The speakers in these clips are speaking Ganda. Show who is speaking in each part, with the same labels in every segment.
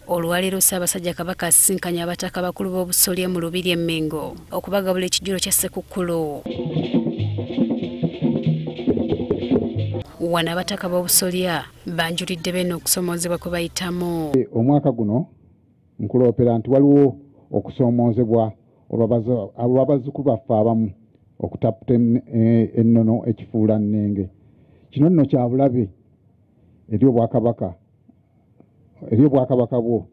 Speaker 1: Olwaleero Ssaabasajja Kabaka asinkanye abataka bakulu b'obusolya mu Lubiri e Mengo okubagabula ekijjulo kya Ssekukkulu. Wano abataka b'obusolya banjulidde beno okusoomoozebwa kwe bayitamu.
Speaker 2: Omwaka guno nkuloopera nti waliwo okusoomoozebwa olw'abazzukulu baffe abamu okutaputa ennono ekifuula nnenge. Kino nno kya bulabe eri obwakabaka bwo.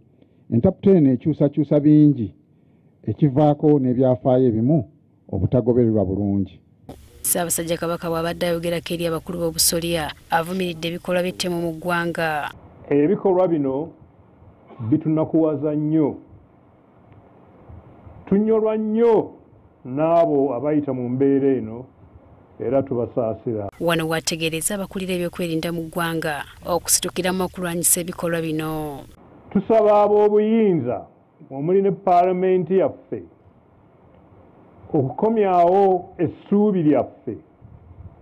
Speaker 2: Entaputa eno ekyusakyusa bingi ekivaako n'ebyafaayo ebimu obutagobererwa bulungi.
Speaker 1: Ssaabasajja Kabaka bw'abadde ayogerako eri abakulu b'obusolya avumiridde ebikolwa by'ettemu mu ggwanga.
Speaker 3: Ebikolwa bino bitunakuwaza nnyo. Tunyolwa nnyo n'abo abayita mu mbeera eno era tubasaasira.
Speaker 1: Wano wategeereza abakulira ebyokwerinda mu ggwanga okusitukiramu okulwanyisa ebikolwa bino.
Speaker 3: Tusaba ab'obuyinza omuli ne Paalamenti yaffe okukomyawo essuubi lyaffe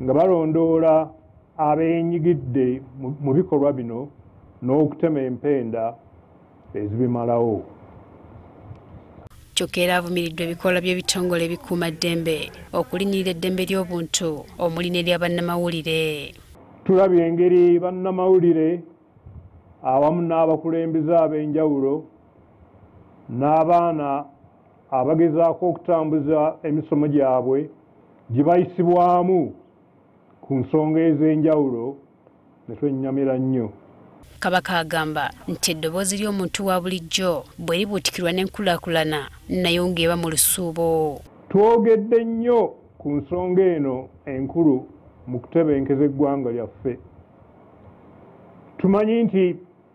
Speaker 3: nga balondoola abeenyigidde mu bikolwa bino n'okutema empenda ezibimalawo.
Speaker 1: Kyokka era avumiriddwa ebikolwa by'ebitongole ebikuuma ddembe okulinnyirira eddembe ly'obuntu omuli n'erya bannamawulire.
Speaker 3: Tulabye engeri bannamawulire awamu n'abakulembeze ab'enjawulo n'abaana abagezaako okutambuza emisomo gyabwe gye bayisibwamu ku nsonga ez'enjawulo ne twennyamira nnyo.
Speaker 1: Kabaka agamba nti eddoboozi ly'omuntu wa bulijjo bwe libuutikirwa n'enkulaakulana nayo ng'eba mu lusuubo.
Speaker 3: Twogedde nnyo ku nsonga eno enkulu mu kutebenkeza eggwanga lyaffe. Tumanyi nti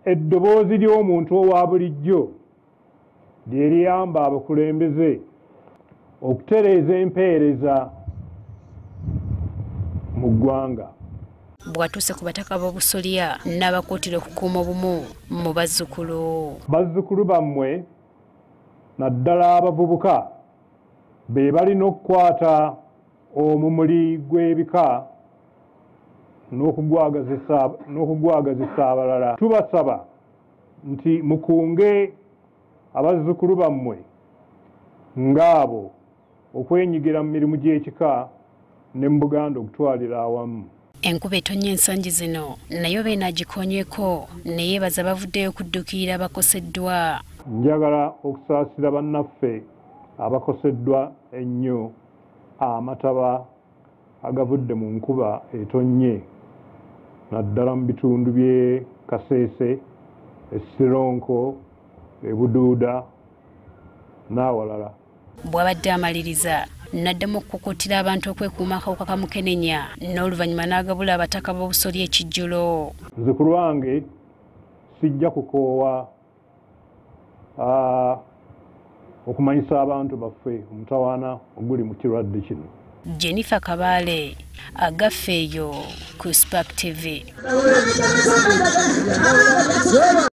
Speaker 3: eddoboozi ly'omuntu owa bulijjo lye liyamba abakulembeze okutereeza empeereza mu ggwanga.
Speaker 1: Bw'atuuse ku bataka b'obusolya n'abakuutira okukuuma obumu mu bazzukulu.
Speaker 3: Bazzukulu bammwe naddala abavubuka be balina okukwata omumuli gw'ebika n'okugwagazisa abalala. Tubasaba nti mukunge abazzukulu bammwe ng'abo okwenyigira mu mirimu gy'ekika ne mu Buganda okutwalira awamu.
Speaker 1: Enkuba etonnya ensangi zino nayo beenagikonyweko ne yeebaza bavuddeyo okudduukirira abakoseddwa.
Speaker 3: Njagala okusaasira bannaffe abakoseddwa ennyo amataba agavudde mu nkuba etonnye naddala mu bitundu by'e Kasese, Sironko, Buduuda n'awalala.
Speaker 1: Bw'abadde amaliriza n'addamu okukuutira abantu okwekuuma akawuka ka mukenenya n'oluvannyuma n'agabula abataka b'obusolya ekijjulo.
Speaker 3: Nze ku lwange sijja kukoowa okumanyisa abantu baffe omutawaana oguli mu kirwadde kino.
Speaker 1: Jennifer Kabaale, Agafeeyo ku Spark TV.